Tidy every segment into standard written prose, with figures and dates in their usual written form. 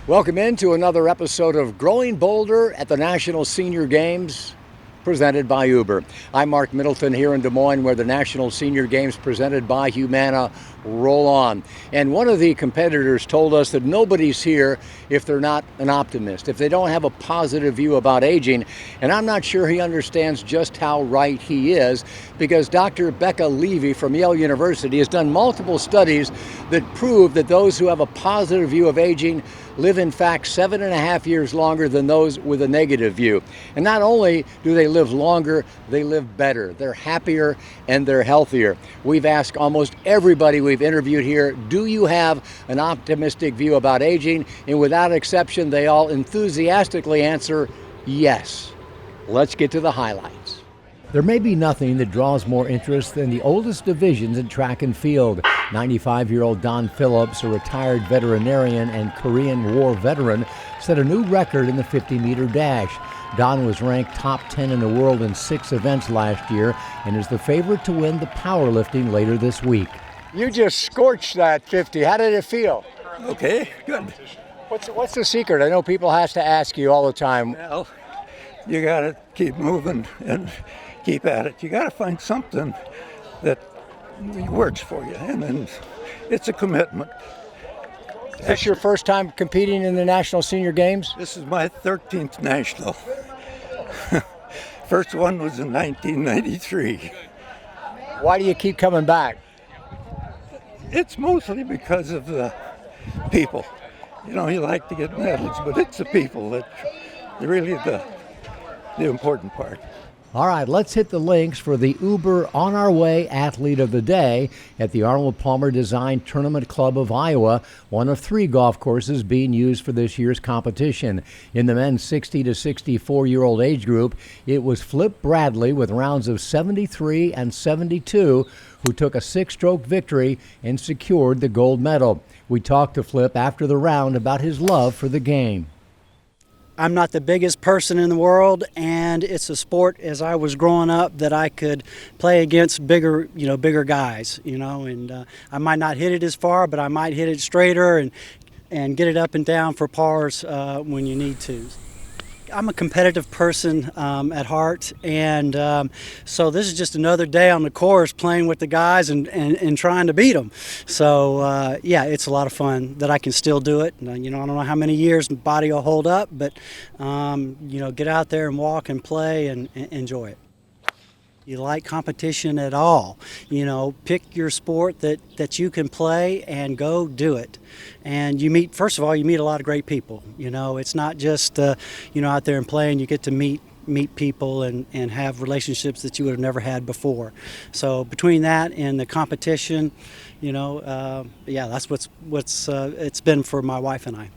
Welcome into another episode of Growing Bolder at the National Senior Games, presented by Uber. I'm Mark Middleton here in Des Moines, where the National Senior Games presented by Humana roll on. And one of the competitors told us that nobody's here if they're not an optimist, if they don't have a positive view about aging. And I'm not sure he understands just how right he is, because Dr. Becca Levy from Yale University has done multiple studies that prove that those who have a positive view of aging live in fact 7.5 years longer than those with a negative view. And not only do they live longer, they live better. They're happier and they're healthier. We've asked almost everybody we've interviewed here, do you have an optimistic view about aging? And without exception, they all enthusiastically answer yes. Let's get to the highlights. There may be nothing that draws more interest than the oldest divisions in track and field. 95-year-old Don Phillips, a retired veterinarian and Korean War veteran, set a new record in the 50-meter dash. Don was ranked top 10 in the world in 6 events last year and is the favorite to win the powerlifting later this week. You just scorched that 50. How did it feel? Okay, good. What's the secret? I know people have to ask you all the time. Well, you got to keep moving and keep at it. You got to find something that works for you, and then it's a commitment. Is this your first time competing in the National Senior Games? This is my 13th national. First one was in 1993. Why do you keep coming back? It's mostly because of the people. You know, you like to get medals, but it's the people that really the important part. All right, let's hit the links for the Uber On Our Way Athlete of the Day at the Arnold Palmer Design Tournament Club of Iowa, one of 3 golf courses being used for this year's competition. In the men's 60 to 64-year-old age group, it was Flip Bradley with rounds of 73 and 72 who took a 6-stroke victory and secured the gold medal. We talked to Flip after the round about his love for the game. I'm not the biggest person in the world, and it's a sport as I was growing up that I could play against bigger guys, and I might not hit it as far, but I might hit it straighter and get it up and down for pars when you need to. I'm a competitive person at heart, and so this is just another day on the course playing with the guys and trying to beat them. So yeah, it's a lot of fun that I can still do it. I don't know how many years my body will hold up, but get out there and walk and play and enjoy it. You like competition at all, pick your sport that you can play and go do it. And first of all, you meet a lot of great people. It's not just, out there and playing. You get to meet people and have relationships that you would have never had before. So between that and the competition, that's what's it's been for my wife and I.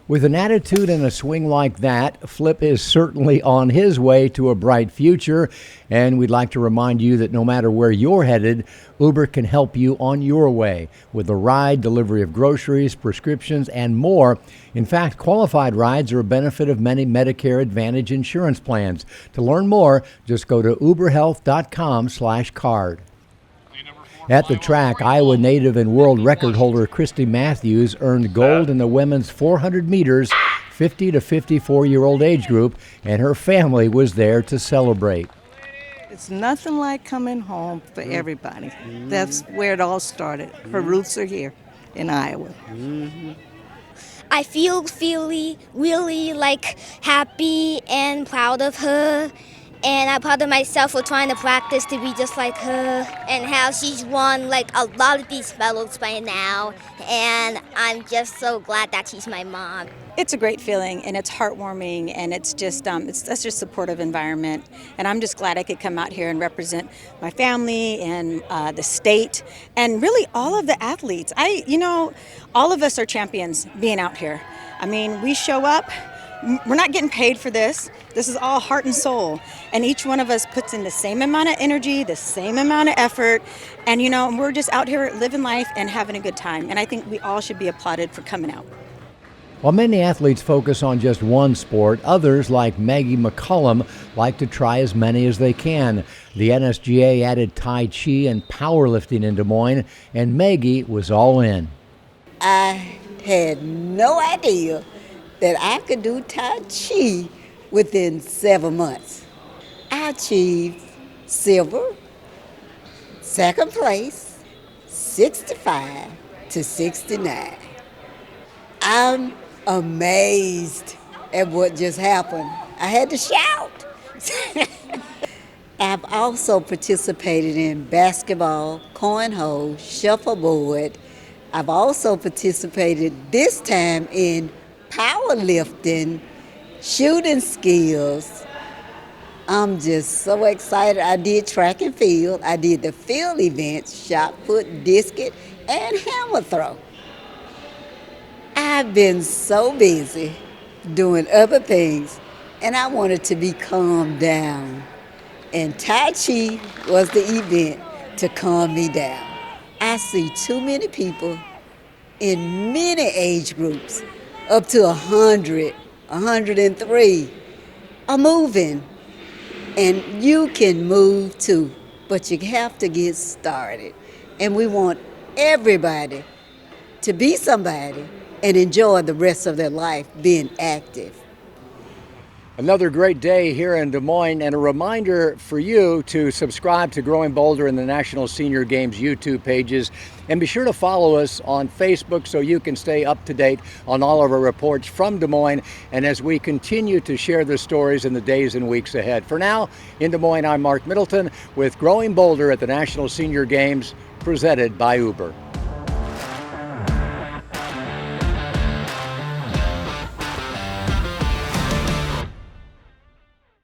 With an attitude and a swing like that, Flip is certainly on his way to a bright future, and we'd like to remind you that no matter where you're headed, Uber can help you on your way with a ride, delivery of groceries, prescriptions, and more. In fact, qualified rides are a benefit of many Medicare Advantage insurance plans. To learn more, just go to uberhealth.com/card. At the track, Iowa native and world record holder Kristy Matthews earned gold in the women's 400 meters, 50 to 54-year-old age group, and her family was there to celebrate. It's nothing like coming home for everybody. That's where it all started. Her roots are here in Iowa. I feel really like happy and proud of her. And I'm proud of myself for trying to practice to be just like her, and how she's won like a lot of these medals by now. And I'm just so glad that she's my mom. It's a great feeling, and it's heartwarming, and it's just it's such a supportive environment. And I'm just glad I could come out here and represent my family and the state, and really all of the athletes. All of us are champions being out here. I mean, we show up. We're not getting paid for this. This is all heart and soul. And each one of us puts in the same amount of energy, the same amount of effort. And, we're just out here living life and having a good time. And I think we all should be applauded for coming out. While many athletes focus on just one sport, others, like Maggie McCollum, like to try as many as they can. The NSGA added Tai Chi and powerlifting in Des Moines, and Maggie was all in. I had no idea that I could do Tai Chi within 7 months. I achieved silver, second place, 65 to 69. I'm amazed at what just happened. I had to shout. I've also participated in basketball, cornhole, shuffleboard. I've also participated this time in powerlifting, shooting skills. I'm just so excited. I did track and field. I did the field events, shot put, discus, and hammer throw. I've been so busy doing other things, and I wanted to be calmed down. And Tai Chi was the event to calm me down. I see too many people in many age groups, up to 100, 103, are moving. And you can move too, but you have to get started. And we want everybody to be somebody and enjoy the rest of their life being active. Another great day here in Des Moines, and a reminder for you to subscribe to Growing Bolder and the National Senior Games YouTube pages, and be sure to follow us on Facebook so you can stay up to date on all of our reports from Des Moines, and as we continue to share the stories in the days and weeks ahead. For now, in Des Moines, I'm Mark Middleton with Growing Bolder at the National Senior Games, presented by Uber.